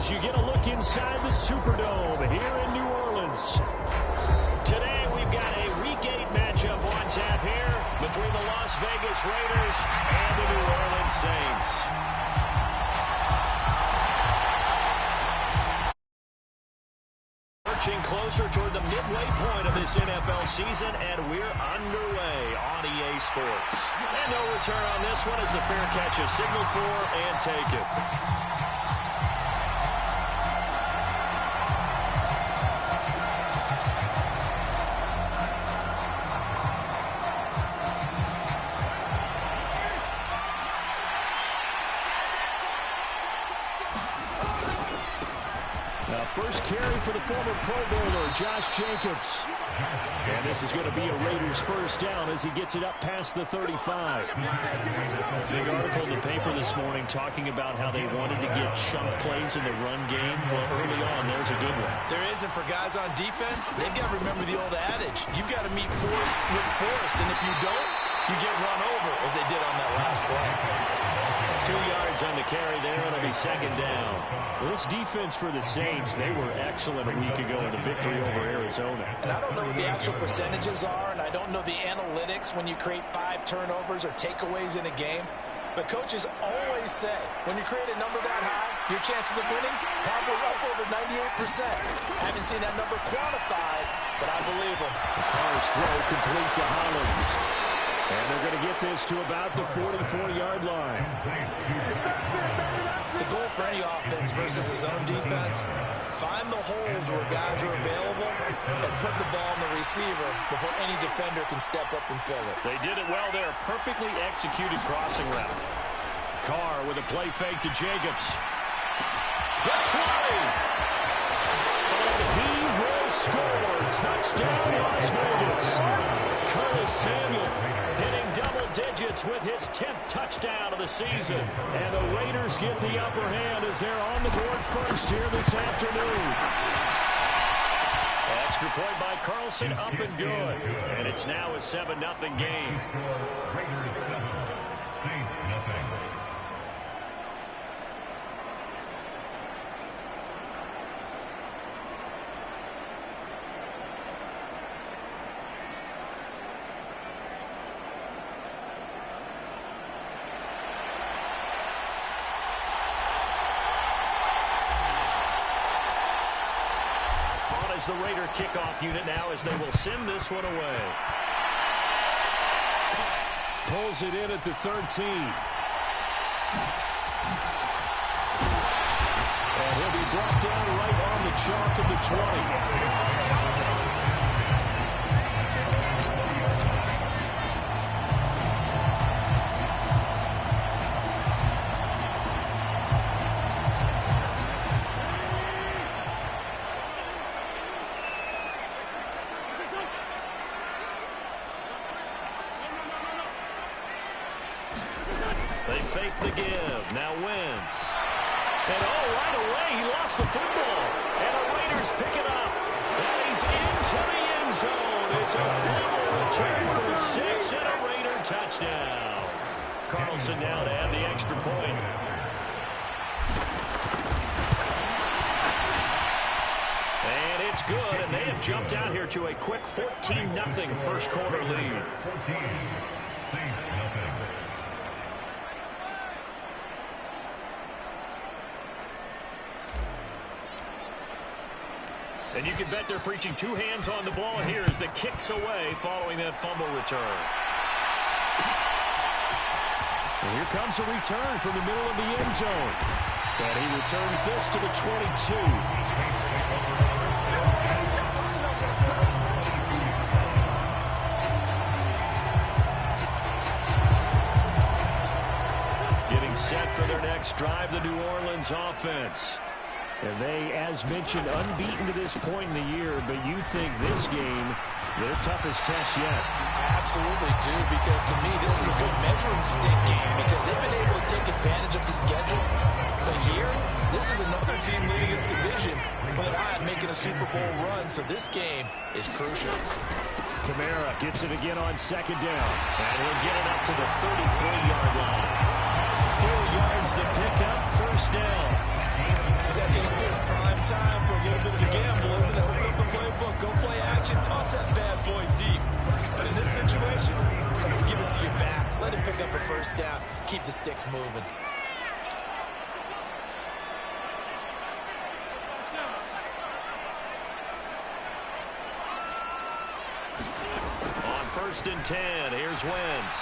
as you get a look inside the Superdome here in New Orleans. Today we've got a Week 8 matchup on tap here between the Las Vegas Raiders and the New Orleans Saints. Marching closer toward the midway point of this NFL season, and we're underway on EA Sports. And no return on this one as the fair catch is signaled for and taken. First carry for the former Pro Bowler, Josh Jacobs. And this is going to be a Raiders first down as he gets it up past the 35. Big article in the paper this morning talking about how they wanted to get chunk plays in the run game. Well, early on, there's a good one. There isn't for guys on defense. They've got to remember the old adage. You've got to meet force with force, and if you don't, you get run over, as they did on that last play. 2 yards on the carry there. It'll be second down. Well, this defense for the Saints, they were excellent a week ago in the victory over Arizona. And I don't know what the actual percentages are, and I don't know the analytics when you create 5 turnovers or takeaways in a game. But coaches always say, when you create a number that high, your chances of winning probably up over 98%. I haven't seen that number quantified, but I believe them. The Carr's throw complete to Hollins. And they're going to get this to about the 44-yard line. The goal for any offense versus his own defense, find the holes where guys are available and put the ball on the receiver before any defender can step up and fill it. They did it well there. Perfectly executed crossing route. Carr with a play fake to Jacobs. That's right. And he will score. Touchdown, Las Vegas. Curtis Samuel hitting double digits with his 10th touchdown of the season. And the Raiders get the upper hand as they're on the board first here this afternoon. Extra point by Carlson, up and good. And it's now a 7-0 game. Raiders 7, Saints nothing. The Raider kickoff unit now as they will send this one away. Pulls it in at the 13. And he'll be brought down right on the chalk of the 20. They fake the give. Now Wentz. And right away, he lost the football. And the Raiders pick it up. And he's into the end zone. It's a fumble return for 6 and a Raider touchdown. Carlson now to add the extra point. And it's good, and they have jumped out here to a quick 14-0 first quarter lead. 14, Saints nothing. And you can bet they're preaching 2 hands on the ball here as the kick's away following that fumble return. And here comes a return from the middle of the end zone. And he returns this to the 22. Getting set for their next drive, the New Orleans offense. And they, as mentioned, unbeaten to this point in the year, but you think this game, their toughest test yet. I absolutely do, because to me, this is a good measuring stick game because they've been able to take advantage of the schedule. But here, this is another team leading its division with an eye on making a Super Bowl run, so this game is crucial. Kamara gets it again on second down, and he'll get it up to the 33-yard line. 4 yards the pickup, first down. 2nd and 2. time for a little bit of a gamble, isn't it? Open up the playbook, go play action, toss that bad boy deep. But in this situation, give it to your back. Let him pick up a first down. Keep the sticks moving. On 1st and 10, here's Wentz.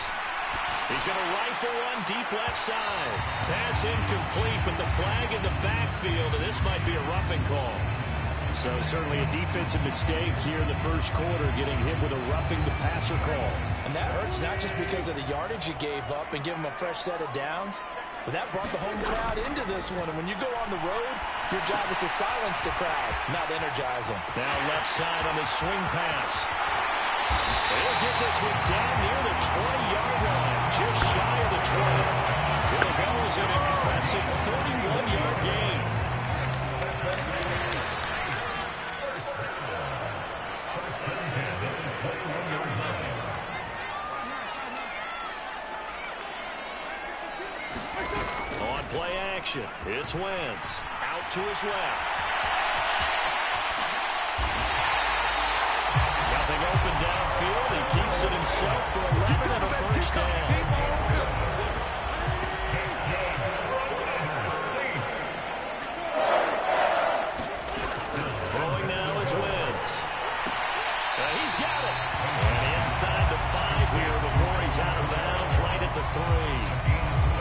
He's going to rifle one deep left side. Pass incomplete, but the flag in the backfield, and this might be a roughing call. So certainly a defensive mistake here in the first quarter, getting hit with a roughing the passer call. And that hurts not just because of the yardage you gave up and give him a fresh set of downs, but that brought the home crowd into this one. And when you go on the road, your job is to silence the crowd, not energize them. Now left side on the swing pass. They'll get this one down near the 20-yard line, just shy of the 20. Well, that was an impressive 31-yard gain. On play action, it's Wentz. Out to his left. Nothing open downfield. He keeps it himself for 11 and a first down. Throwing now is Wentz. He's got it. And inside the 5 here before he's out of bounds, right at the 3.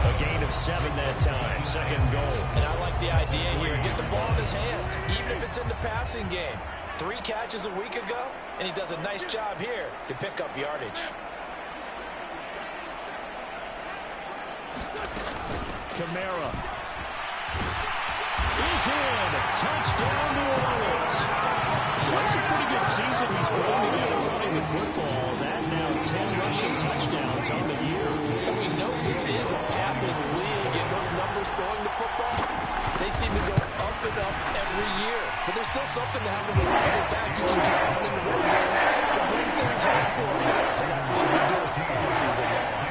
A gain of 7 that time. Second goal. And I like the idea here. Get the ball in his hands, even if it's in the passing game. 3 catches a week ago, and he does a nice job here to pick up yardage. Kamara is in. Touchdown, New Orleans. So that's a pretty good season he's going to get running the football. That now 10 rushing touchdowns on the year. And we know this is a passing league, and those numbers throwing the football, they seem to go up and up every year. But there's still something to have them right back. You can count on in the red zone to bring things home for you. And that's what we're doing all season long.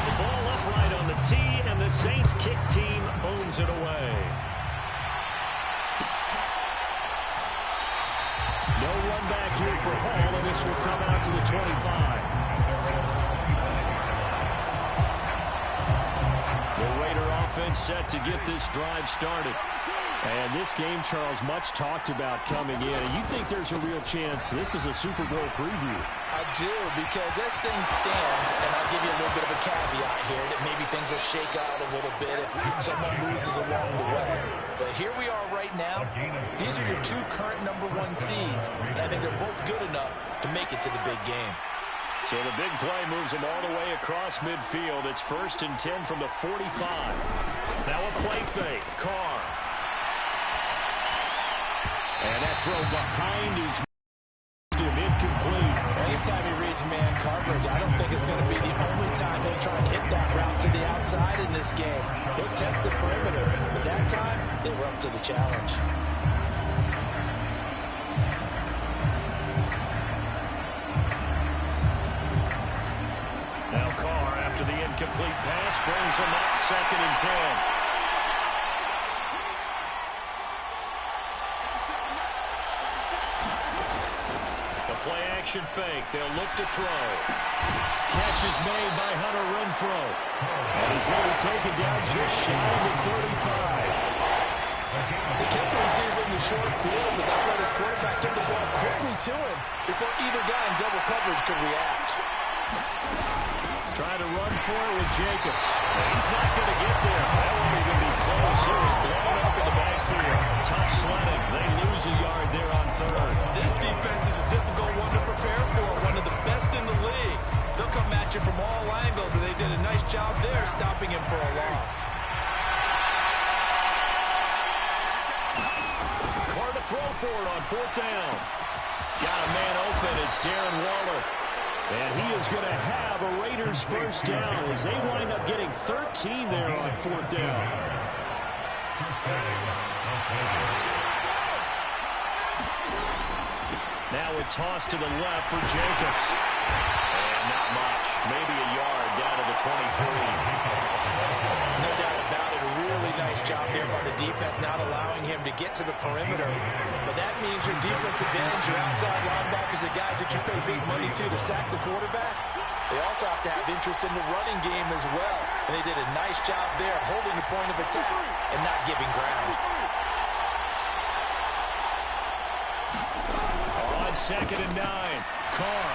The ball upright on the tee, and the Saints kick team owns it away. No run back here for Hall, and this will come out to the 25. The Raider offense set to get this drive started. And this game, Charles, much talked about coming in. And you think there's a real chance this is a Super Bowl preview? I do, because as things stand, and I'll give you a little bit of a caveat here, that maybe things will shake out a little bit if someone loses along the way. But here we are right now. These are your 2 current #1 seeds, and I think they're both good enough to make it to the big game. So the big play moves him all the way across midfield. It's 1st and 10 from the 45. Now a play fake. Carr. And that throw behind is incomplete. Anytime he reads man coverage, I don't think it's going to be the only time he'll try and hit that route to the outside in this game. He'll test the perimeter, but that time, they were up to the challenge. Now Carr, after the incomplete pass, brings him up 2nd and 10. Play-action fake. They'll look to throw. Catch is made by Hunter Renfrow. And he's going to be taken down just shy of the 35. He kept the receiver in the short field, but that let his quarterback get the ball quickly to him before either guy in double coverage could react. Trying to run for it with Jacobs. And he's not going to get there. That won't even be close. It was blown up in the backfield. Tough sledding. They lose a yard there on 3rd. This defense is a difficult one to prepare for. One of the best in the league. They'll come at you from all angles, and they did a nice job there stopping him for a loss. Carr to throw for it on 4th down. Got a man open. It's Darren Waller. And he is going to have a Raiders first down as they wind up getting 13 there on 4th down. Now a toss to the left for Jacobs. And not much. Maybe a yard down to the 23. No doubt about it. A really job there by the defense, not allowing him to get to the perimeter. But that means your defensive ends, your outside linebackers, the guys that you pay big money to sack the quarterback, they also have to have interest in the running game as well. And they did a nice job there holding the point of attack and not giving ground. On 2nd and 9, Carr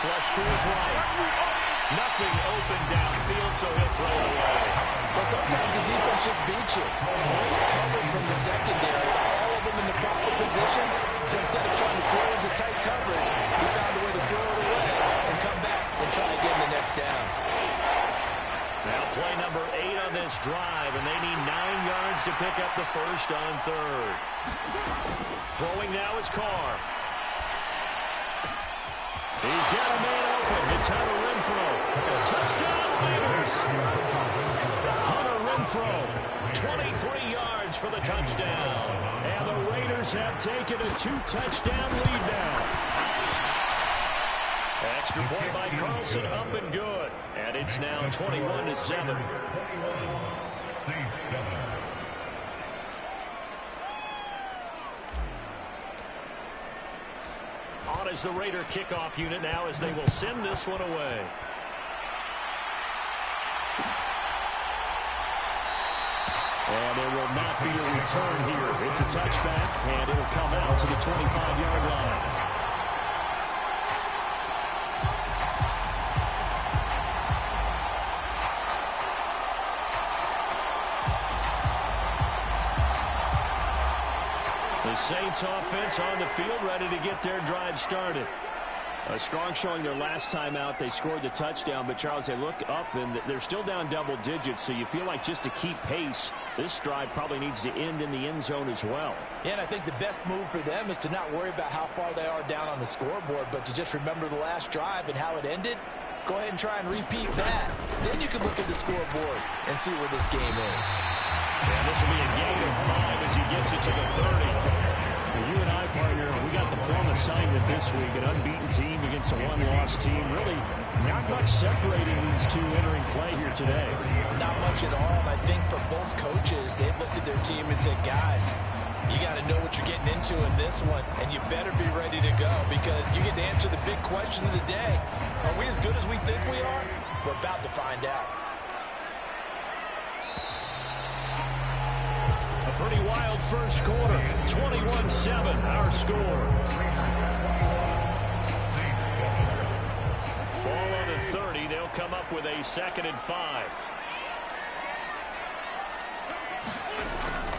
flush to his right. Nothing open downfield, so he'll throw it away. Well, sometimes the defense just beats you. Great coverage from the secondary. All of them in the proper position. So instead of trying to throw into tight coverage, he found a way to throw it away and come back and try again the next down. Now play number 8 on this drive, and they need 9 yards to pick up the first on 3rd. Throwing now is Carr. He's got a man open. It's Hunter Renfrow. Touchdown, Raiders. Hunter Renfrow, 23 yards for the touchdown. And the Raiders have taken a 2-touchdown lead now. Extra point by Carlson, up and good. And it's now 21-7. On is the Raider kickoff unit now as they will send this one away. And there will not be a return here. It's a touchback, and it'll come out to the 25-yard line. The Saints offense on the field, ready to get their drive started. A strong showing their last time out. They scored the touchdown, but Charles, they look up and they're still down double digits, so you feel like just to keep pace, this drive probably needs to end in the end zone as well. Yeah, and I think the best move for them is to not worry about how far they are down on the scoreboard, but to just remember the last drive and how it ended. Go ahead and try and repeat that. Then you can look at the scoreboard and see where this game is. And this will be a gain of 5 as he gets it to the 30. Well, you and I, partner, we got the plum assignment this week. An unbeaten team against a one-loss team. Really not much separating these two entering play here today. Not much at all. And I think for both coaches, they've looked at their team and said, guys, you got to know what you're getting into in this one, and you better be ready to go because you get to answer the big question of the day. Are we as good as we think we are? We're about to find out. A pretty wild first quarter. 21-7, our score. Ball on the 30. They'll come up with a 2nd and 5.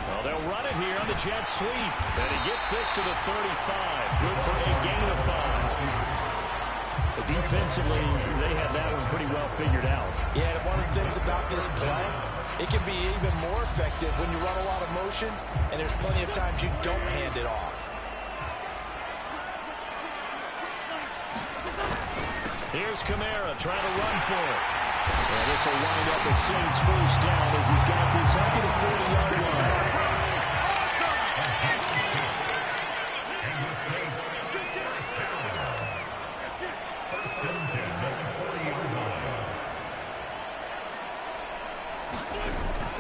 Well, they'll run it here on the jet sweep. And he gets this to the 35. Good for a gain of 5. But defensively, they had that one pretty well figured out. Yeah, and one of the things about this play, it can be even more effective when you run a lot of motion, and there's plenty of times you don't hand it off. Here's Kamara trying to run for it. And this will wind up a Saints first down as he's got this up to the 40-yard line.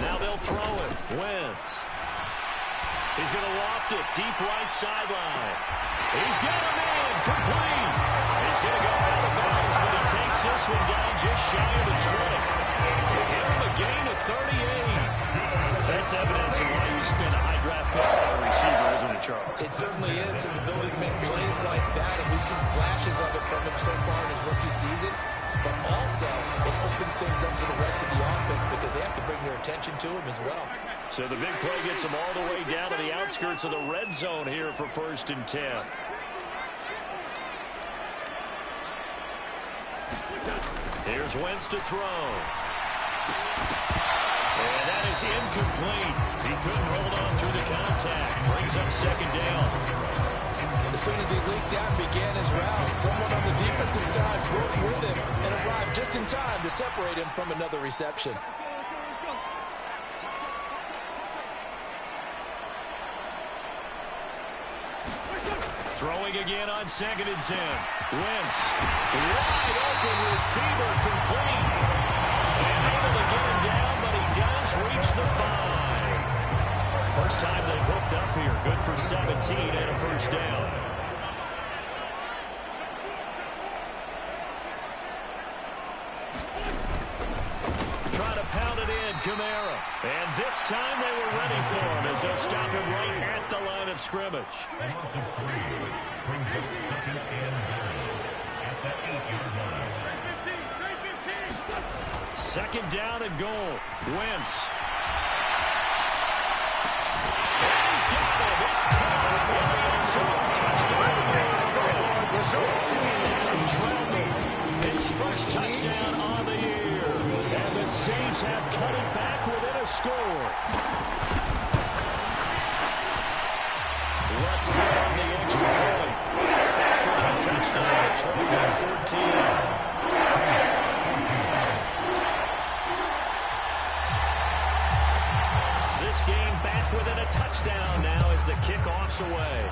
Now they'll throw it. Wentz. He's going to loft it deep right sideline. He's got a man complete. He's going to go out of bounds, but he takes this one down just shy of the 20. Give him a gain of 38. That's evidence of why you spend a high draft pick on a receiver, isn't it, Charles? It certainly is. His ability to make plays like that, and we've seen flashes of it from him so far in his rookie season. But also, it opens things up for the rest of the offense because they have to bring their attention to him as well. So the big play gets him all the way down to the outskirts of the red zone here for 1st and 10. Here's Wentz to throw. And that is incomplete. He couldn't hold on through the contact. Brings up 2nd down. As soon as he leaked out and began his route, someone on the defensive side broke with him and arrived just in time to separate him from another reception. Throwing again on 2nd and 10. Wentz, wide open receiver, complete. And able to get him down, but he does reach the 5. First time they've hooked up here. Good for 17 and a first down. Trying to pound it in, Kamara. And this time they were ready for him as they'll stop him right at the line of scrimmage. A loss of 3 brings up 2nd and goal at the 8-yard line. 2nd down and goal. Wentz. He's got him. It's caught. Touchdown. His first touchdown on the year. And the Saints have cut it back within a score. Let's go on the extra point. Back with a touchdown. 21-14. Game back within a touchdown now as the kickoff's away.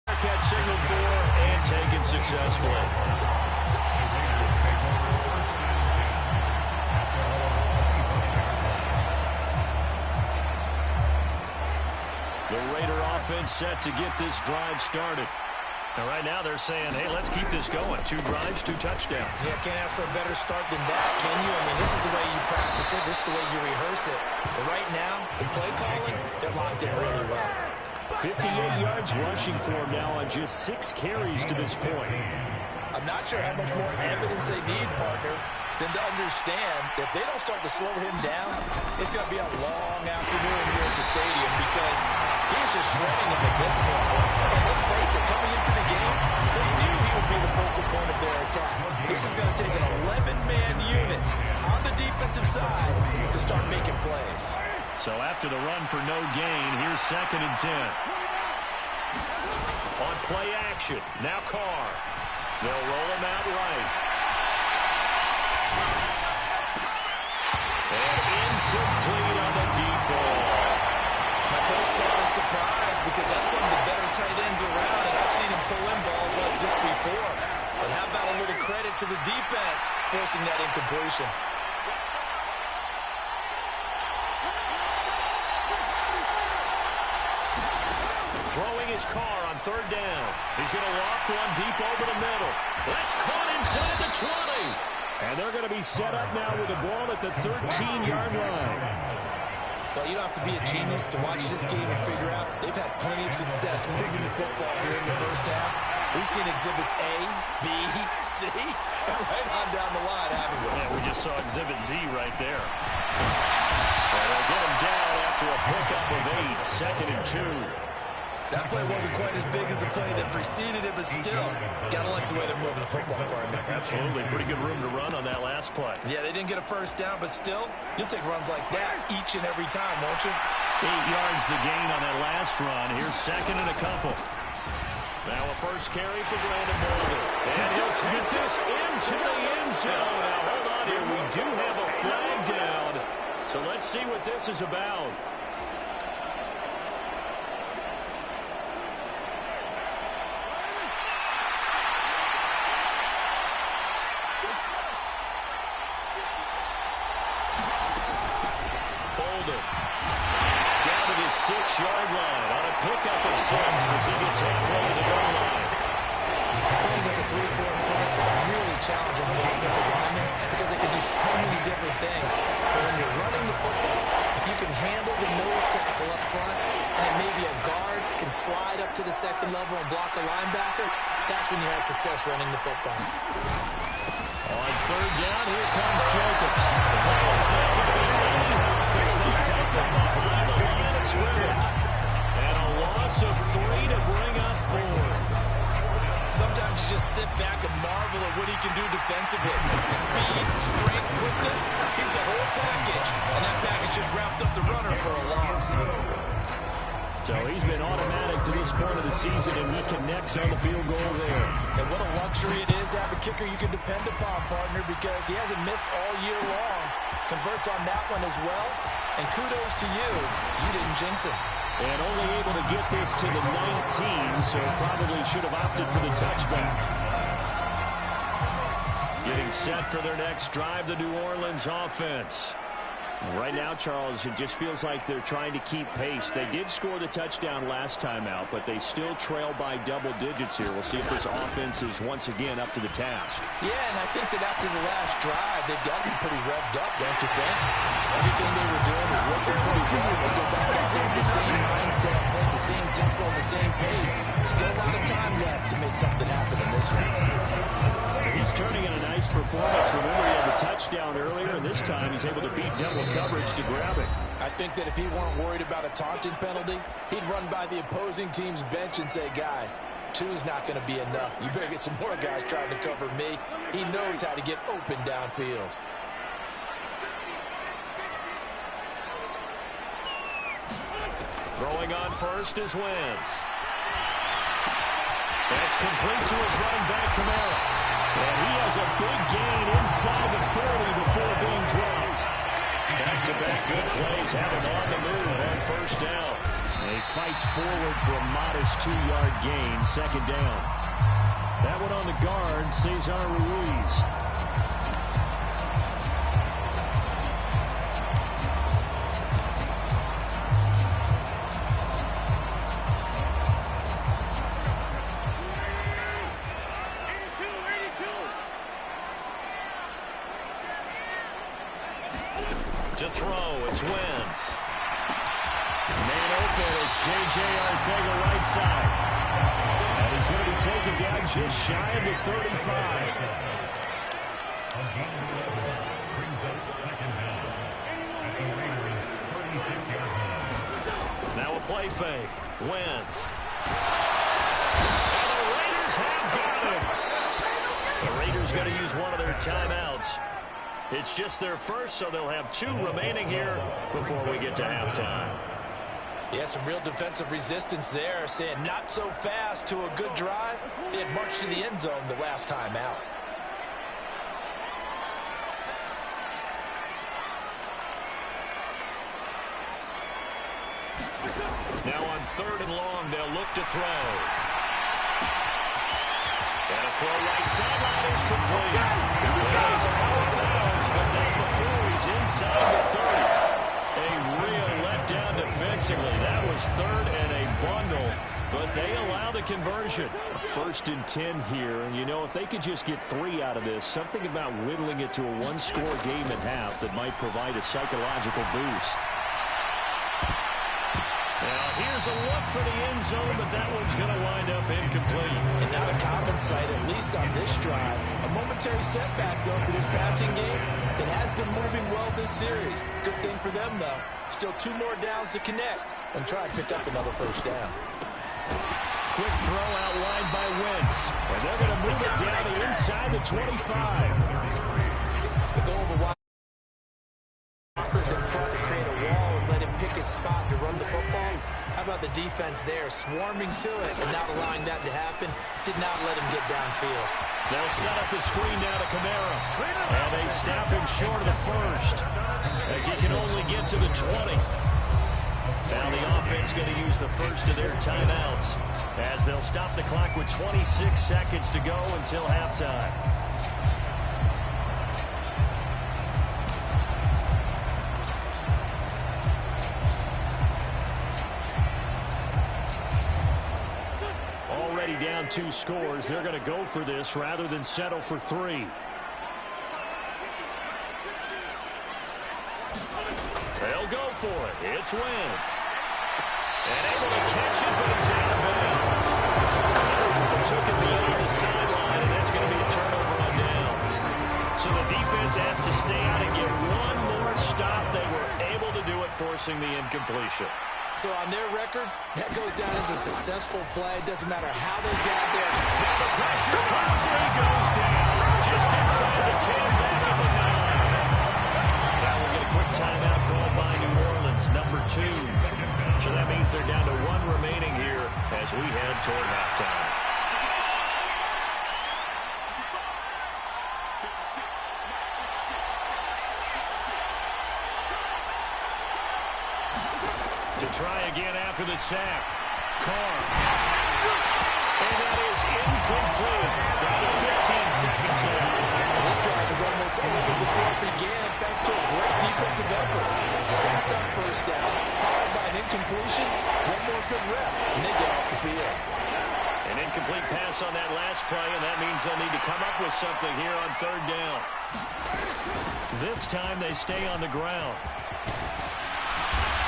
Catch signaled for and taken successfully. The Raider offense set to get this drive started. And right now they're saying, hey, let's keep this going. 2 drives, 2 touchdowns. Yeah, can't ask for a better start than that, can you? I mean, this is the way you practice it. This is the way you rehearse it. But right now, the play calling, they're locked in really well. 58 yards rushing for him now on just 6 carries to this point. I'm not sure how much more evidence they need, partner, than to understand that if they don't start to slow him down, it's going to be a long afternoon here at the stadium because he's just shredding them at this point. And let's face it, coming into the game, they knew he would be the focal point of their attack. This is going to take an 11-man unit on the defensive side to start making plays. So after the run for no gain, here's 2nd and 10. On play action, now Carr. They'll roll him out right. And incomplete on the deep ball. My coach thought a surprise because that's one of the better tight ends around, and I've seen him pull in balls like this before. But how about a little credit to the defense forcing that incompletion? Throwing his Carr on 3rd down. He's going to loft one deep over the middle. That's caught inside the 20. And they're going to be set up now with the ball at the 13-yard line. Well, you don't have to be a genius to watch this game and figure out they've had plenty of success moving the football here in the first half. We've seen exhibits A, B, C, and right on down the line, haven't we? Yeah, we just saw exhibit Z right there. Well, they'll get him down after a pickup of 8, 2nd and 2. That play wasn't quite as big as the play that preceded it, but still, gotta like the way they're moving the football, partner. Absolutely. Pretty good room to run on that last play. Yeah, they didn't get a first down, but still, you'll take runs like that each and every time, won't you? 8 yards the gain on that last run. Here's 2nd and a couple. Now a first carry for Brandon Bolden. And he'll take this into the end zone. Now hold on here. We do have a flag down. So let's see what this is about. Down to his 6-yard line on a pickup of 6 as he gets halfway to the goal line. Playing against a 3-4 front is really challenging for offensive linemen because they can do so many different things. But when you're running the football, if you can handle the nose tackle up front and then maybe a guard can slide up to the 2nd level and block a linebacker, that's when you have success running the football. On 3rd down, here comes Jacobs. The ball's not going to be any help as they take them up around the line of scrimmage. And a loss of 3 to bring up 4. Sometimes you just sit back and marvel at what he can do defensively. Speed, strength, quickness, he's the whole package. And that package just wrapped up the runner for a loss. So he's been automatic to this point of the season, and he connects on the field goal there. And what a luxury it is to have a kicker you can depend upon, partner, because he hasn't missed all year long. Converts on that one as well. And kudos to you. You didn't jinx him. And only able to get this to the 19, so probably should have opted for the touchback. Getting set for their next drive, the New Orleans offense. Right now, Charles, it just feels like they're trying to keep pace. They did score the touchdown last time out, but they still trail by double digits here. We'll see if this offense is once again up to the task. Yeah, and I think that after the last drive, they've got to be pretty revved up, don't you think? Everything they were doing was working pretty well. They get back out there with the same mindset, the same tempo, the same pace. Still a lot of time left to make something happen in this one. He's turning in a nice performance. Remember, he had the touchdown earlier, and this time he's able to beat double coverage to grab it. I think that if he weren't worried about a taunting penalty, he'd run by the opposing team's bench and say, guys, 2's not going to be enough. You better get some more guys trying to cover me. He knows how to get open downfield. Throwing on first is Wentz. That's complete to his running back, Kamara. And he has a big gain inside the 40 before being dropped. Back-to-back good plays have him on the move on first down. And he fights forward for a modest 2-yard gain, second down. That one on the guard, Cesar Ruiz. To throw, it's Wentz. Man open, it's J.J. Arcega right side. And he's going to be taken down just shy of the 35. Brings up second down at the Raiders' 36-yard line. Now a play fake. Wentz. And the Raiders have got him. The Raiders going to use one of their timeouts. It's just their first, so they'll have 2 remaining here before we get to halftime. Yeah, some real defensive resistance there, saying not so fast to a good drive. They had marched to the end zone the last time out. Now on 3rd and long, they'll look to throw. And a throw right sideline is complete. He's out of bounds, but not before he's inside the 30. A real letdown defensively. That was 3rd and a bundle, but they allow the conversion. 1st and 10 here, and you know, if they could just get 3 out of this, something about whittling it to a 1-score game at half that might provide a psychological boost. Now, here's a look for the end zone, but that one's going to wind up incomplete. And not a common sight, at least on this drive. A momentary setback, though, for this passing game. It has been moving well this series. Good thing for them, though. Still 2 more downs to connect and try and pick up another first down. Quick throw outlined by Wentz. And they're going to move it down to inside the 25. The goal of the wide blockers in front to create a wall and let him pick his spot to run the football. How about the defense there, swarming to it and not allowing that to happen? Did not let him get downfield. They'll set up the screen now to Kamara. And they stop him short of the first, as he can only get to the 20. Now the offense going to use the first of their timeouts, as they'll stop the clock with 26 seconds to go until halftime. Already down 2 scores. They're going to go for this rather than settle for 3. They'll go for it. It's Wentz. And able to catch it, but he's out of bounds. Took it beyond the sideline, and that's going to be a turnover on downs. So the defense has to stay out and get one more stop. They were able to do it, forcing the incompletion. So on their record, that goes down as a successful play. It doesn't matter how they got there. Now the pressure comes, and he goes down just inside the 10, back at the 9. Now we'll get a quick timeout called by New Orleans, number 2. So that means they're down to 1 remaining here as we head toward halftime. To try again after the sack. Carr. And that is incomplete. Down to 15 seconds left. This drive is almost over before it began, thanks to a great defensive effort. means they'll need to come up with something here on third down. This time they stay on the ground.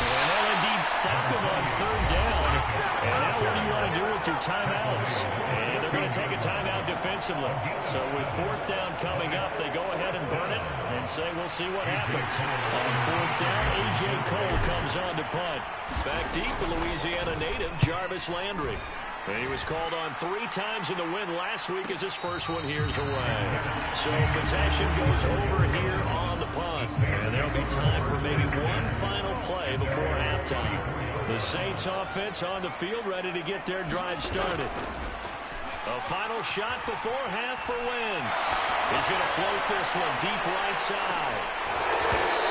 And they'll indeed stop him on third down. And now what do you want to do with your timeouts? And they're going to take a timeout defensively. So with fourth down coming up, they go ahead and burn it and say we'll see what happens. On fourth down, A.J. Cole comes on to punt. Back deep, the Louisiana native, Jarvis Landry. And he was called on 3 times in the win last week as his first one here's away. So possession goes over here on the punt. And there'll be time for maybe one final play before halftime. The Saints offense on the field ready to get their drive started. A final shot before half for Wentz. He's going to float this one deep right side.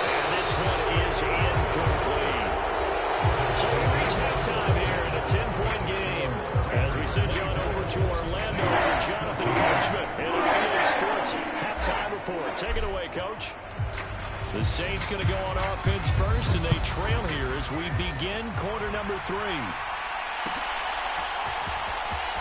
And this one is incomplete. So we reach halftime here in a 10-point game. As we send you on over to Orlando for Jonathan Coachman and NBA Sports halftime report. Take it away, Coach. The Saints going to go on offense first, and they trail here as we begin quarter number 3.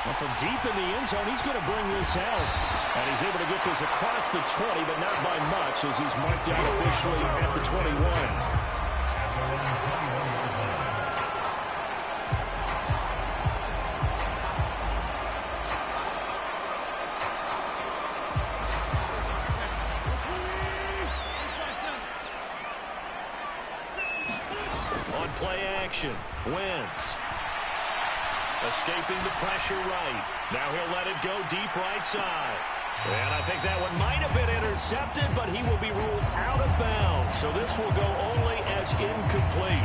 Well, from deep in the end zone, he's going to bring this out. And he's able to get this across the 20, but not by much as he's marked down officially at the 21. Wentz escaping the pressure right. Now he'll let it go deep right side. And I think that one might have been intercepted, but he will be ruled out of bounds. So this will go only as incomplete.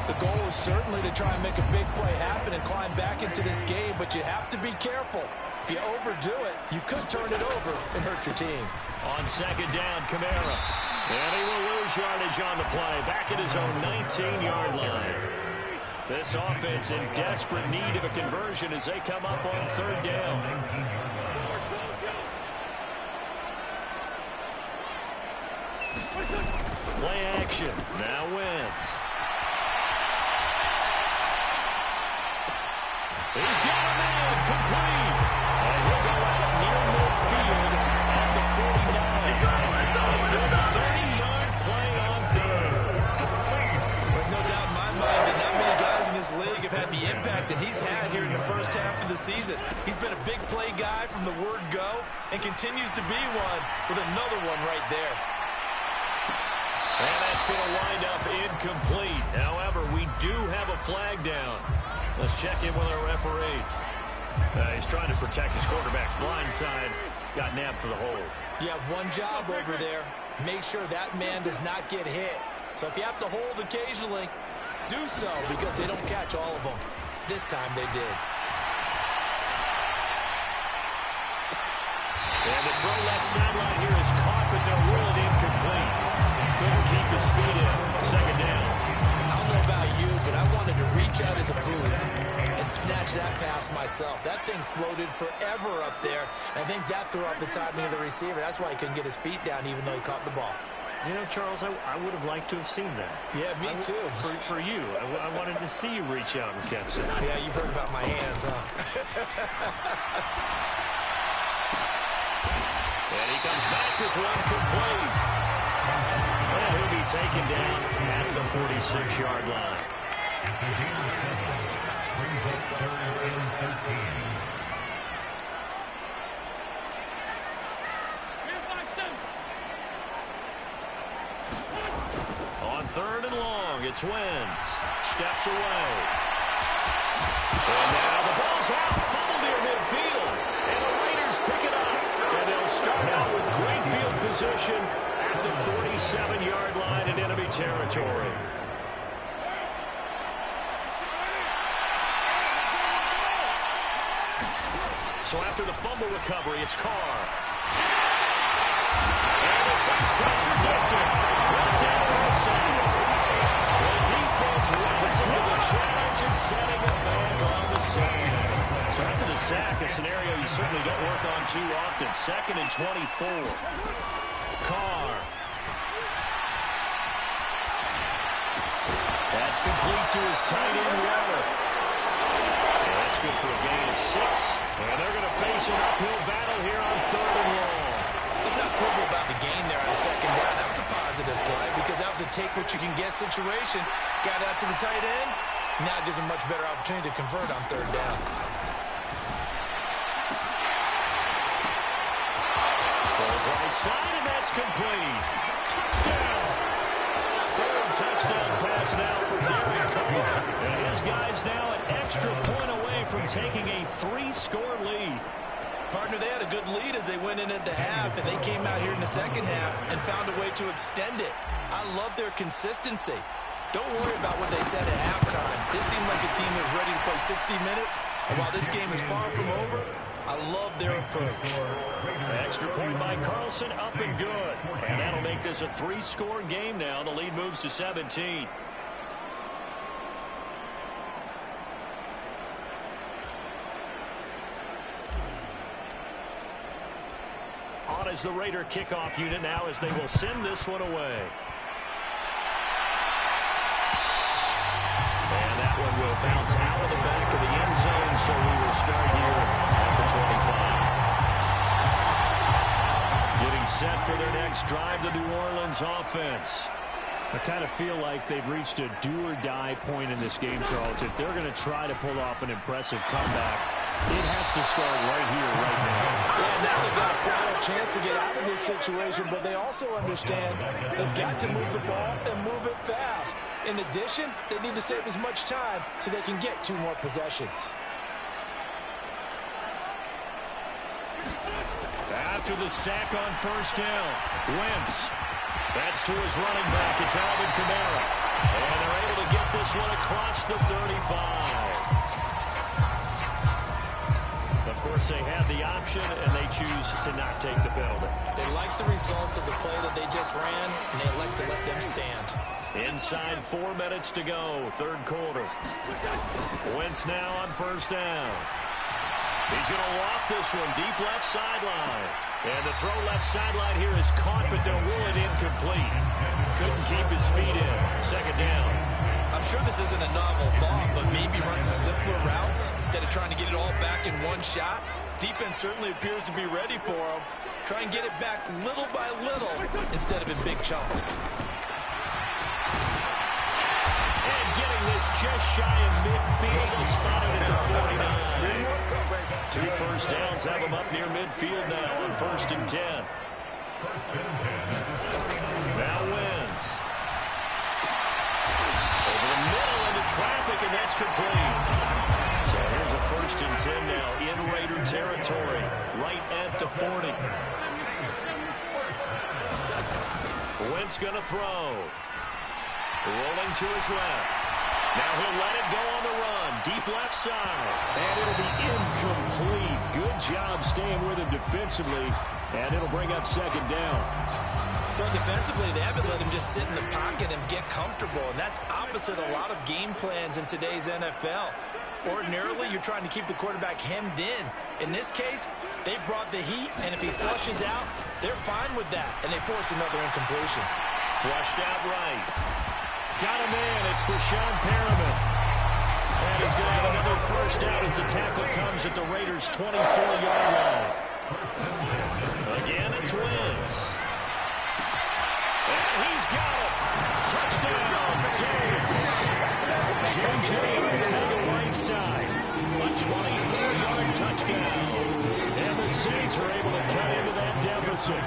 The goal is certainly to try and make a big play happen and climb back into this game, but you have to be careful. If you overdo it, you could turn it over and hurt your team. On second down, Kamara. And he will lose yardage on the play. Back at his own 19-yard line. This offense in desperate need of a conversion as they come up on third down. Play action. Now Wentz. He's got a man complete. And he'll go out near midfield at the 49. A 30-yard play on third. There's no doubt in my mind that not many guys in this league have had the impact that he's had here in the first half of the season. He's been a big play guy from the word go and continues to be one with another one right there. And that's going to wind up incomplete. However, we do have a flag down. Let's check in with our referee. He's trying to protect his quarterback's blind side. Got nabbed for the hold. You have one job over there. Make sure that man does not get hit. So if you have to hold occasionally, do so because they don't catch all of them. This time they did. And the throw left sideline here is caught, but they'll rule it incomplete. Couldn't keep his feet in. Second down. I don't know about you, but I wanted to reach out of the booth and snatch that pass myself. That thing floated forever up there. I think that threw off the timing of the receiver. That's why he couldn't get his feet down even though he caught the ball. You know, Charles, I would have liked to have seen that. Yeah, me too. For you. I wanted to see you reach out and catch it. Yeah, you've heard about my hands, huh? And he comes back with one complete. Well, he'll be taken down at the 46-yard line. On third and long, it's Wentz. Steps away. And now the ball's out. Fumble near midfield. And the Raiders pick it up. And they'll start out with great field position at the 47-yard line in enemy territory. So after the fumble recovery, it's Carr. And the Saints pressure gets him. Right down for a sack. The defense rising to the challenge and setting a man on the sack. So after the sack, a scenario you certainly don't work on too often. 2nd and 24. Carr. That's complete to his tight end, Waller. That's good for a gain of 6. And they're going to face an uphill battle here on 3rd and long. Let's not quibble about the gain there on 2nd down. That was a positive play because that was a take-what-you-can-get situation. Got out to the tight end. Now it gives them much better opportunity to convert on 3rd down. Falls right side, and that's complete. Touchdown. 3rd touchdown pass now for Derek Carr. And his guys now an extra point away from taking a 3-score lead. Partner, they had a good lead as they went in at the half, and they came out here in the 2nd half and found a way to extend it. I love their consistency. Don't worry about what they said at halftime. This seemed like a team that was ready to play 60 minutes, and while this game is far from over, I love their approach. Extra point by Carlson, up and good. And that'll make this a 3-score game now. The lead moves to 17. On is the Raider kickoff unit now as they will send this one away. And that one will bounce out of the back of the end zone, so we will start here at the 25. Getting set for their next drive, the New Orleans offense. I kind of feel like they've reached a do-or-die point in this game, Charles. If they're going to try to pull off an impressive comeback, it has to start right here, right now. Yeah, now they've got a final chance to get out of this situation, but they also understand they've got to move the ball and move it fast. In addition, they need to save as much time so they can get 2 more possessions. After the sack on 1st down, Wentz. That's to his running back. It's Alvin Kamara. And they're able to get this one across the 35. Of course, they had the option, and they choose to not take the penalty. They like the results of the play that they just ran, and they elect to let them stand. Inside 4 minutes to go, 3rd quarter. Wentz now on 1st down. He's going to loft this one deep left sideline. And the throw left sideline here is caught, but they'll rule it incomplete. Couldn't keep his feet in. 2nd down. I'm sure this isn't a novel thought, but maybe run some simpler routes instead of trying to get it all back in one shot. Defense certainly appears to be ready for them. Try and get it back little by little instead of in big chunks. And getting this just shy of midfield. They'll spot it at the 49. 2 first downs have them up near midfield now on 1st and 10. Now Wentz. Over the middle into traffic, and that's complete. So here's a 1st and 10 now in Raider territory, right at the 40. Wentz going to throw. Rolling to his left. Now he'll let it go on the run. Deep left side. And it'll be incomplete. Good job staying with him defensively. And it'll bring up 2nd down. Well, defensively, they haven't let him just sit in the pocket and get comfortable. And that's opposite a lot of game plans in today's NFL. Ordinarily, you're trying to keep the quarterback hemmed in. In this case, they brought the heat. And if he flushes out, they're fine with that. And they force another incompletion. Flushed out right. Got a man. It's Breshad Perriman. And he's going to have another 1st down as the tackle comes at the Raiders' 24-yard line. Again, it's Wentz. And he's got it. Touchdown, Saints. J.J. on the right side. A 24-yard touchdown. And the Saints are able to cut into that deficit.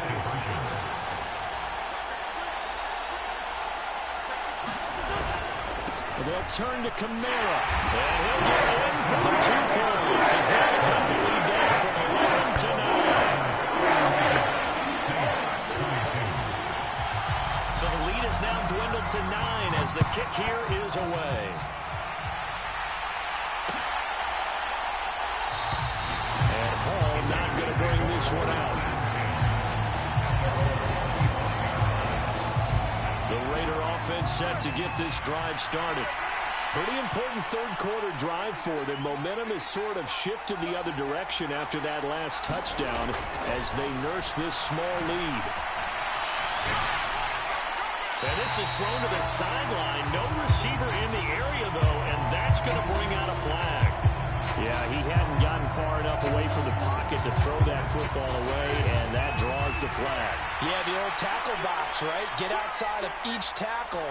They'll turn to Kamara. And he'll get in for the 2 points. As they cut the lead down from 11 to 9. So the lead is now dwindled to 9 as the kick here is away. And Hall not going to bring this one out. The Raider offense set to get this drive started. Pretty important 3rd quarter drive for them. Momentum has sort of shifted the other direction after that last touchdown as they nurse this small lead. And this is thrown to the sideline. No receiver in the area, though, and that's going to bring out a flag. Yeah, he hadn't gotten far enough away from the pocket to throw that football away, and that draws the flag. Yeah, the old tackle box, right? Get outside of each tackle,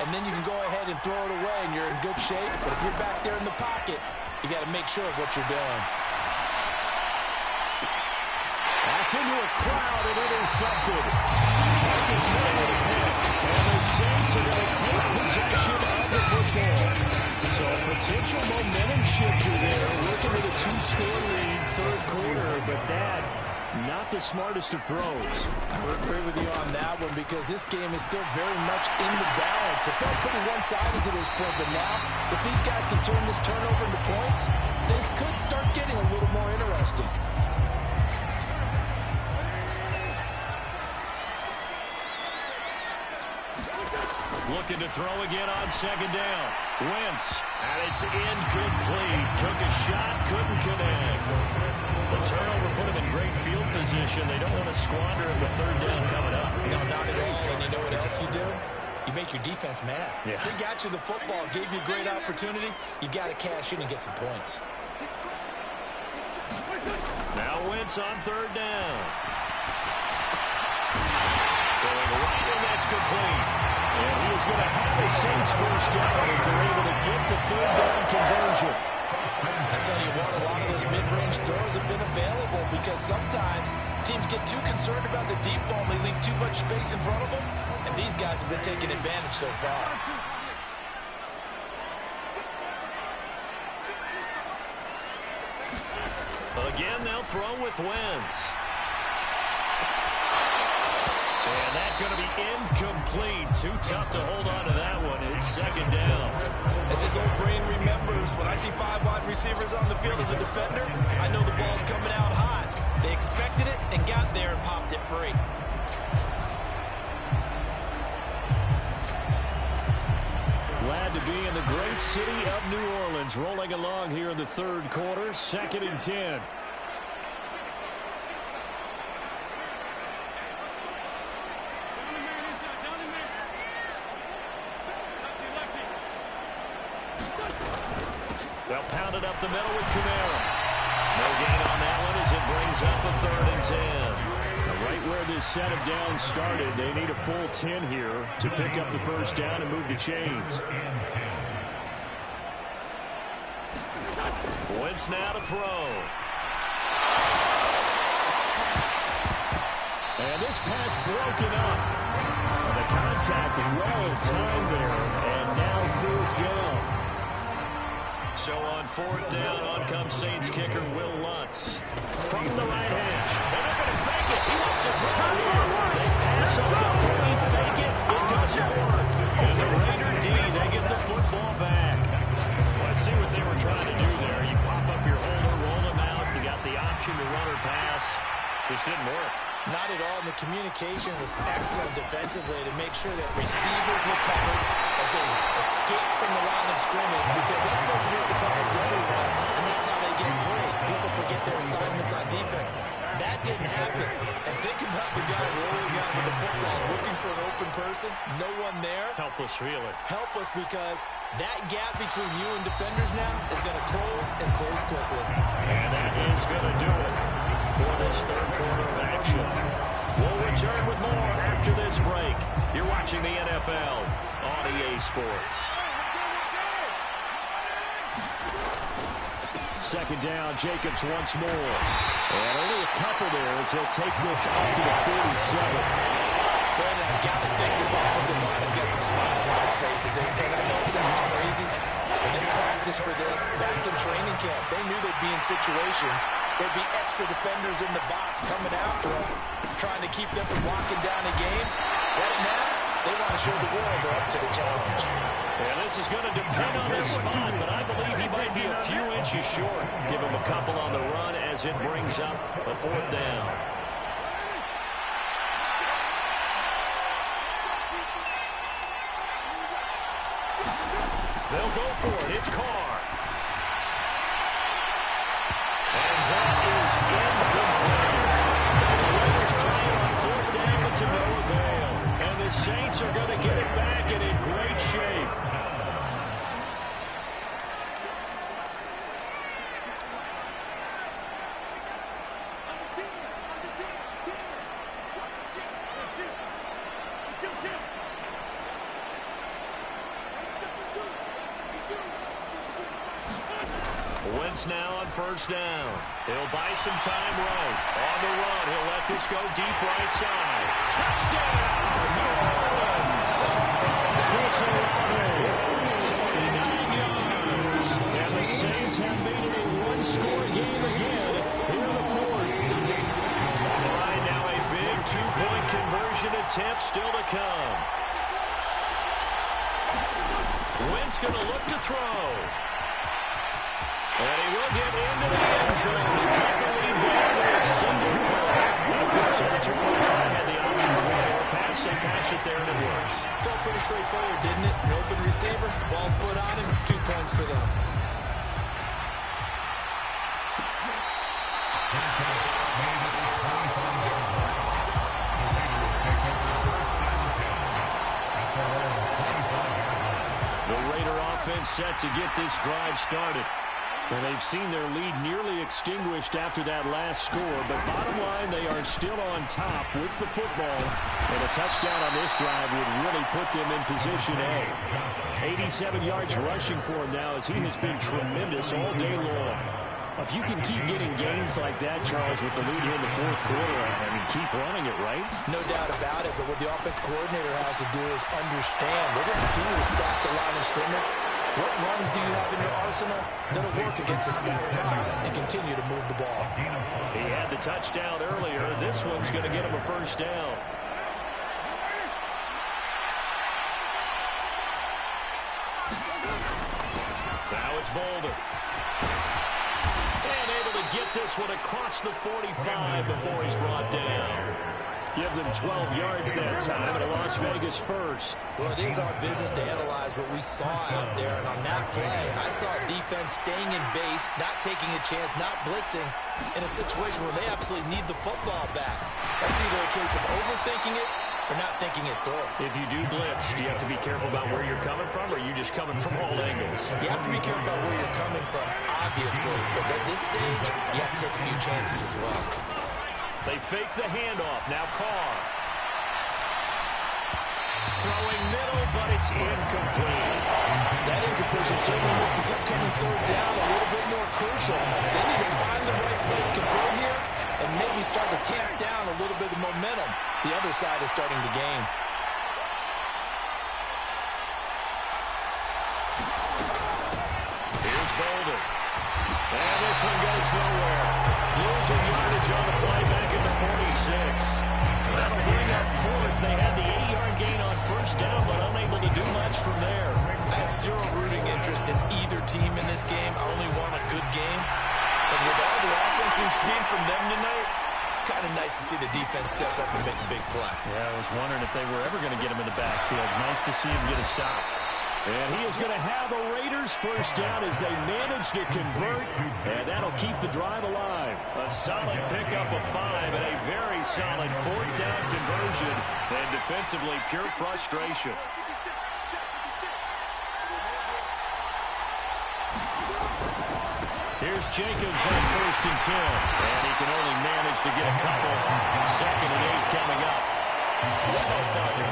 and then you can go ahead and throw it away, and you're in good shape. But if you're back there in the pocket, you got to make sure of what you're doing. That's into a crowd and intercepted. Marcus May with a pick. And the Saints are going to take possession of the football. So a potential momentum shifter there. Looking at a 2-score lead, third quarter. But that, not the smartest of throws. I would agree with you on that one because this game is still very much in the balance. It felt pretty one-sided to this point, but now, if these guys can turn this turnover into points, things could start getting a little more interesting. Looking to throw again on second down. Wentz, and it's incomplete. Took a shot, couldn't connect. The turnover put him in great field position. They don't want to squander him with third down coming up. No, not at all. And you know what else you do? You make your defense mad. Yeah. They got you the football, gave you a great opportunity. You got to cash in and get some points. Now Wentz on third down. Throwing right, and that's complete. And he is going to have the Saints first down as they're able to get the third down conversion. I tell you what, a lot of those mid-range throws have been available because sometimes teams get too concerned about the deep ball and they leave too much space in front of them. And these guys have been taking advantage so far. Again, they'll throw with Wentz. And that's going to be incomplete. Too tough to hold on to that one. It's second down. As his old brain remembers, when I see 5 wide receivers on the field as a defender, I know the ball's coming out hot. They expected it and got there and popped it free. Glad to be in the great city of New Orleans. Rolling along here in the third quarter. 2nd and 10. They'll pound it up the middle with Kamara. No gain on that one as it brings up a 3rd and 10. Now right where this set of downs started, they need a full 10 here to pick up the first down and move the chains. Wentz now to throw. And this pass broken up. And the contact well timed there. And now 4th down. So on 4th down, on comes Saints kicker Will Lutz. From the right hash. And they're going to fake it. He wants to throw it here. They pass up the 3, fake it. It doesn't work. And the Raider D, they get the football back. Let's see what they were trying to do there. You pop up your holder, roll them out. You got the option to run or pass. Just didn't work. Not at all, and the communication was excellent defensively to make sure that receivers were covered as they escaped from the line of scrimmage because that's supposed to be a surprise to everyone, and that's how they get free. People forget their assignments on defense. That didn't happen. And think about the guy rolling out with the football, looking for an open person, no one there. Helpless feeling. Helpless because that gap between you and defenders now is going to close and close quickly. And that is going to do it for this third quarter of action. We'll return with more after this break. You're watching the NFL on EA Sports. 2nd down, Jacobs once more. And only a couple there as he'll take this up to the 47. Brandon, I've got to think this offensive line has got some smiles on its faces. And I know it sounds crazy. They practiced for this back in training camp. They knew they'd be in situations where there'd be extra defenders in the box coming after them, trying to keep them from locking down a game. Right now, they want to show the world they're up to the challenge. And this is going to depend on the spot, but I believe he might be a few inches short. Give him a couple on the run as it brings up a 4th down. They'll go for it. It's Carr. And that is incomplete. The Raiders trying on 4th down, but to no avail. And the Saints are going to get it back and in great shape. Saints now on first down. He'll buy some time right. On the run, he'll let this go deep right side. Touchdown, New Orleans! Chris Olave, 49 yards. And the Saints have made it a one-score game again here in the fourth. Behind now a big two-point conversion attempt still to come. Wentz going to look to throw. And he will get into the end zone to cut the lead down to a single play. Of course, every two points had the option to run or pass. They pass it there, and it works. Felt pretty straightforward, didn't it? An open receiver, ball's put on him, 2 points for them. The Raider offense set to get this drive started. And they've seen their lead nearly extinguished after that last score. But bottom line, they are still on top with the football. And a touchdown on this drive would really put them in position A. 87 yards rushing for him now as he has been tremendous all day long. If you can keep getting gains like that, Charles, with the lead here in the fourth quarter, I mean, keep running it, right? No doubt about it, but what the offense coordinator has to do is understand. We're going to continue to stack the line of scrimmage. What runs do you have in your arsenal that'll work against a stacked box and continue to move the ball? He had the touchdown earlier. This one's going to get him a first down. Now it's Boulder. And able to get this one across the 45 before he's brought down. Give them 12 yards that time, and a Las Vegas first. Well, it is our business to analyze what we saw out there, and on that play, I saw defense staying in base, not taking a chance, not blitzing, in a situation where they absolutely need the football back. That's either a case of overthinking it or not thinking it through. If you do blitz, do you have to be careful about where you're coming from, or are you just coming from all angles? You have to be careful about where you're coming from, obviously, but at this stage, you have to take a few chances as well. They fake the handoff. Now Carr. Throwing middle, but it's incomplete. That incompletion certainly makes this upcoming third down a little bit more crucial. They need to find the right play to convert here and maybe start to tamp down a little bit of momentum. The other side is starting to gain. Here's Boulder. And this one goes nowhere. Losing yardage on the play back at the 46. That'll bring up fourth. They had the 8-yard gain on first down, but unable to do much from there. I have zero rooting interest in either team in this game. I only want a good game. But with all the offense we've seen from them tonight, it's kind of nice to see the defense step up and make a big play. Yeah, I was wondering if they were ever going to get him in the backfield. Nice to see him get a stop. And he is going to have a Raiders first down as they manage to convert. And that'll keep the drive alive. A solid pickup of 5 and a very solid fourth down conversion. And defensively, pure frustration. Here's Jacobs on first and 10. And he can only manage to get a couple. Second and 8 coming up.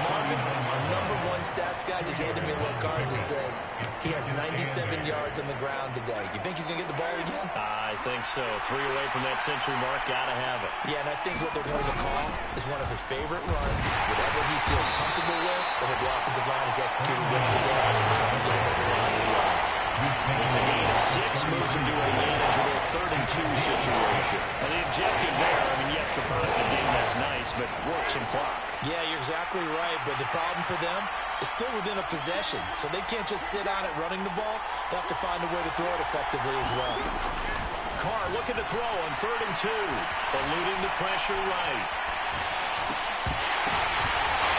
Marvin, our #1 stats guy, just handed me a little card that says he has 97 yards on the ground today. You think he's going to get the ball again? I think so. 3 away from that century mark. Got to have it. Yeah, and I think what they're going to call is one of his favorite runs, whatever he feels comfortable with, and what the offensive line has executed with today, trying to get him over 100 yards. It's a gain of 6, moves him to a manageable 3rd-and-2 situation. And the objective there, I mean, yes, the positive game, that's nice, but work some clock. Yeah, you're exactly right, but the problem for them is still within a possession, so they can't just sit on it running the ball. They have to find a way to throw it effectively as well. Carr looking to throw on 3rd and 2, eluding the pressure right.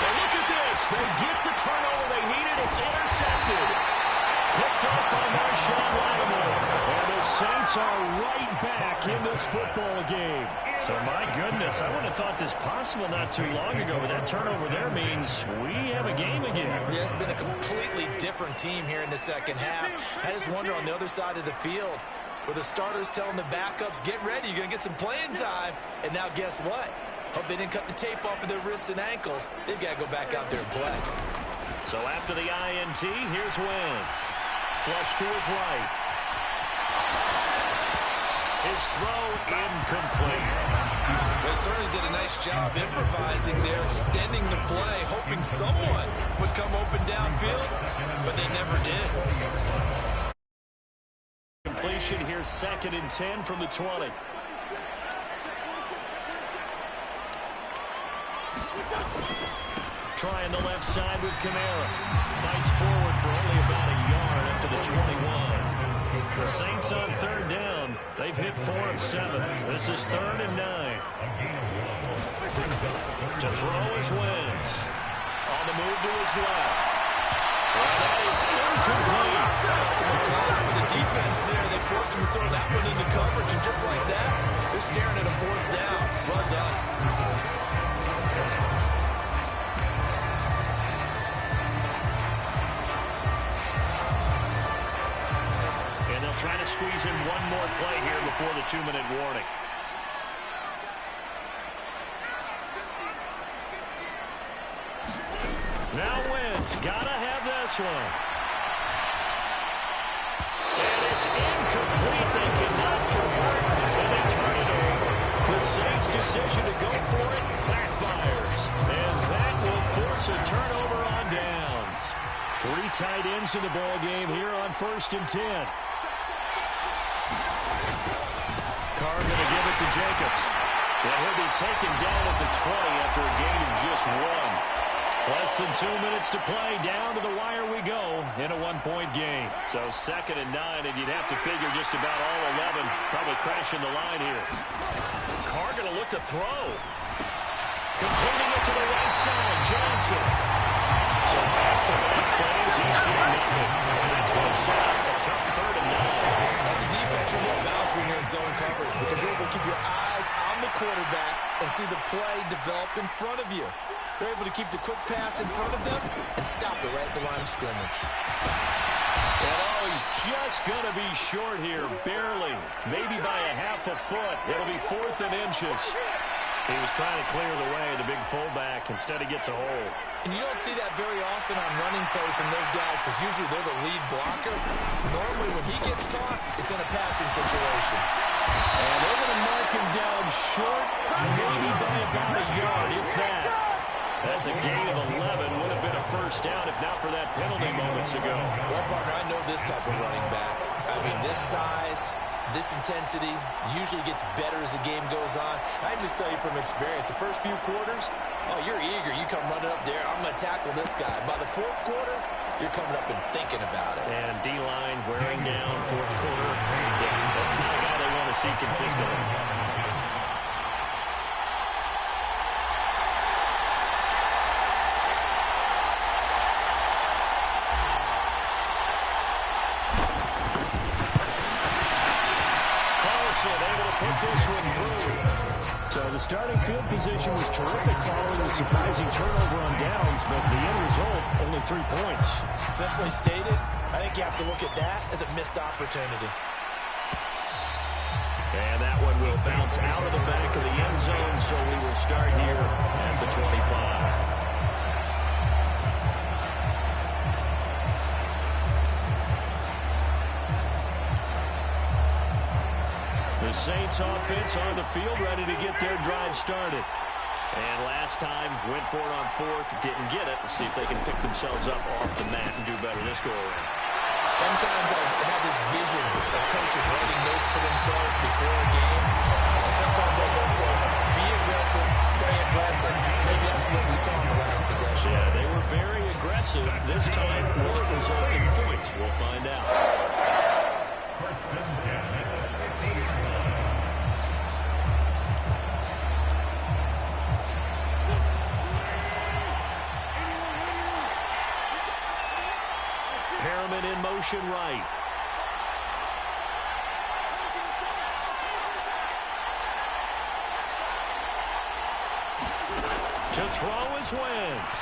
Now look at this. They get the turnover they needed. It's intercepted. Picked up by Marshawn Lattimore. And the Saints are right back in this football game. So, my goodness, I wouldn't have thought this possible not too long ago, but that turnover there means we have a game again. Yeah, it's been a completely different team here in the second half. I just wonder on the other side of the field, where the starters telling the backups, get ready, you're going to get some playing time. And now guess what? Hope they didn't cut the tape off of their wrists and ankles. They've got to go back out there and play. So after the INT, here's Wentz. Flush to his right. His throw incomplete. They certainly did a nice job improvising there, extending the play, hoping someone would come open downfield, but they never did. Completion here, 2nd and 10 from the 20. Trying the left side with Kamara. Fights forward for only about a yard up to the 21. The Saints on 3rd down. They've hit 4 of 7. This is 3rd and 9. To throw is Wentz. On the move to his left. Well, that is incomplete. Some applause for the defense there. They forced him to throw that one into coverage, and just like that, they're staring at a 4th down. Well done. And they'll try to squeeze in one more play here before the 2-minute warning. Now Wentz, gotta have this one. And it's incomplete. They cannot convert, and they turn it over. The Saints' decision to go for it backfires. And that will force a turnover on downs. 3 tight ends in the ball game here on 1st and 10. Carr going to give it to Jacobs. And he'll be taken down at the 20 after a gain of just 1. Less than 2 minutes to play. Down to the wire we go in a 1-point game. So 2nd and 9, and you'd have to figure just about all 11 probably crashing the line here. Carr going to look to throw. Completing it to the right side. Johnson. So back-to-back plays, each getting nothing. And that's going to set up a tough 3rd and 9. As a defense, you're more balanced when you're in zone coverage because you're able to keep your eyes on the quarterback and see the play develop in front of you. They're able to keep the quick pass in front of them and stop it right at the line of scrimmage. Oh, he's just going to be short here, barely. Maybe by a half a foot. It'll be 4th and inches. He was trying to clear the way, the big fullback. Instead, he gets a hole. And you don't see that very often on running plays from those guys because usually they're the lead blocker. Normally, when he gets caught, it's in a passing situation. And they're going to mark him down short, maybe by about a yard, if that. That's a gain of 11. Would have been a 1st down if not for that penalty moments ago. Well, partner, I know this type of running back. I mean, this size, this intensity usually gets better as the game goes on. I just tell you from experience, the first few quarters, oh, you're eager. You come running up there, I'm going to tackle this guy. By the 4th quarter, you're coming up and thinking about it. And D-line wearing down, 4th quarter. Yeah, that's not a guy they want to see consistently. This one through. So the starting field position was terrific following the surprising turnover on downs, but the end result, only 3 points. Simply stated, I think you have to look at that as a missed opportunity. And that one will bounce out of the back of the end zone, so we will start here at the 25. The Saints offense on the field, ready to get their drive started. And last time, went for it on 4th, didn't get it. We'll see if they can pick themselves up off the mat and do better this go-around. Sometimes I have this vision of coaches writing notes to themselves before a game. And sometimes that note says, be aggressive, stay aggressive. Maybe that's what we saw in the last possession. Yeah, they were very aggressive. This time, will it result in points? We'll find out. Perriman in motion right. To throw is Wentz.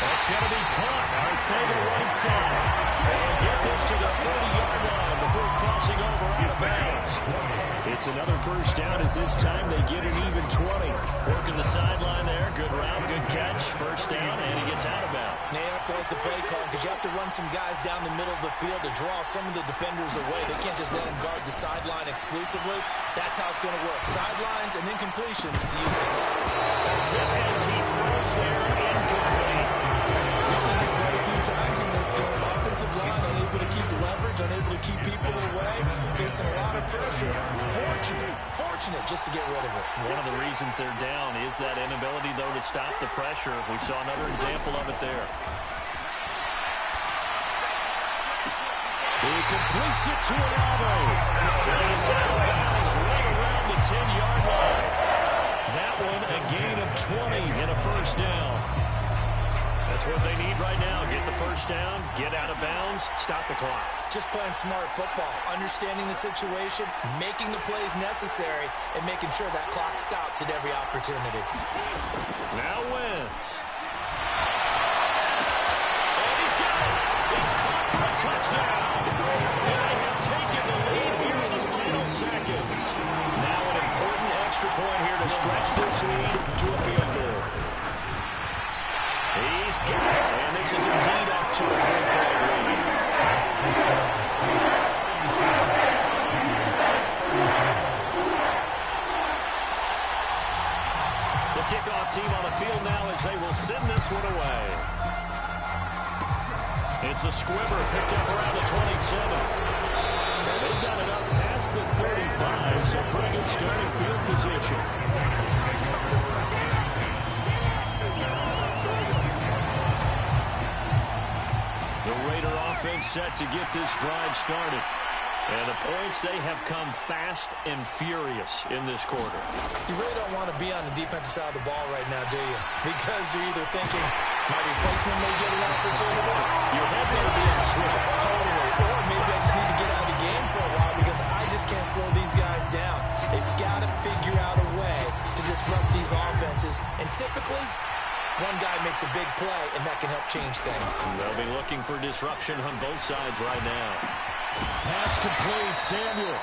That's going to be caught. Our third right side. And get this to the 30-yard line before crossing over out of bounds. It's another first down as this time they get an even 20. Working the sideline there. Good route, good catch. First down, and he gets out of bounds. They have to like the play call because you have to run some guys down the middle of the field to draw some of the defenders away. They can't just let them guard the sideline exclusively. That's how it's going to work. Sidelines and then completions to use the clock. As he throws there, incomplete. We've seen this quite a few times in this game. Offensive line unable to keep leverage, unable to keep people away, facing a lot of pressure. Fortunate just to get rid of it. One of the reasons they're down is that inability, though, to stop the pressure. We saw another example of it there. He completes it to Olave. And it's out of bounds right around the 10-yard line. That one a gain of 20 and a first down. That's what they need right now. Get the first down, get out of bounds, stop the clock. Just playing smart football, understanding the situation, making the plays necessary, and making sure that clock stops at every opportunity. Now Wentz. And he's got it. It's caught for a touchdown. And they have taken the lead here in the final seconds. Now an important extra point here to stretch this lead to a field goal. He's got it, and this is indeed up to a 3-point lead. The kickoff team on the field now as they will send this one away. It's a squibber picked up around the 27. And they've got it up past the 35, so pretty good starting field position. The Raider offense set to get this drive started. And the points, they have come fast and furious in this quarter. You really don't want to be on the defensive side of the ball right now, do you? Because you're either thinking, my replacement may get an opportunity. Your head may be in a swim. Totally. Or maybe I just need to get out of the game for a while because I just can't slow these guys down. They've got to figure out a way to disrupt these offenses. And typically, one guy makes a big play, and that can help change things. They'll be looking for disruption on both sides right now. Pass complete, Samuel.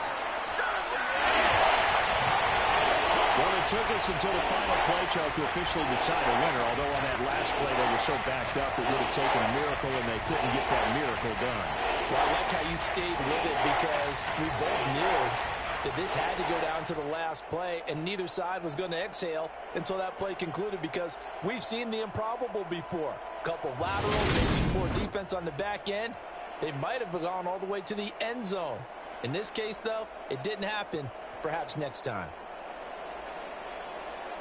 Well, it took us until the final play, Charles, to officially decide a winner. Although on that last play they were so backed up, it would have taken a miracle, and they couldn't get that miracle done. Well, I like how you stayed with it because we both knew that this had to go down to the last play, and neither side was going to exhale until that play concluded because we've seen the improbable before. A couple laterals, maybe some more defense on the back end. They might have gone all the way to the end zone. In this case, though, it didn't happen. Perhaps next time.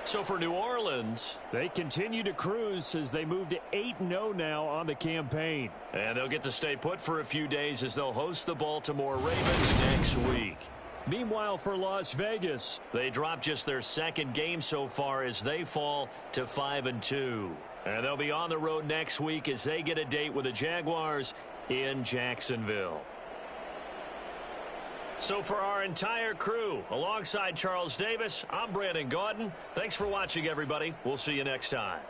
So for New Orleans, they continue to cruise as they move to 8-0 now on the campaign. And they'll get to stay put for a few days as they'll host the Baltimore Ravens next week. Meanwhile, for Las Vegas, they dropped just their second game so far as they fall to 5-2. And they'll be on the road next week as they get a date with the Jaguars in Jacksonville. So for our entire crew, alongside Charles Davis, I'm Brandon Gaudin. Thanks for watching, everybody. We'll see you next time.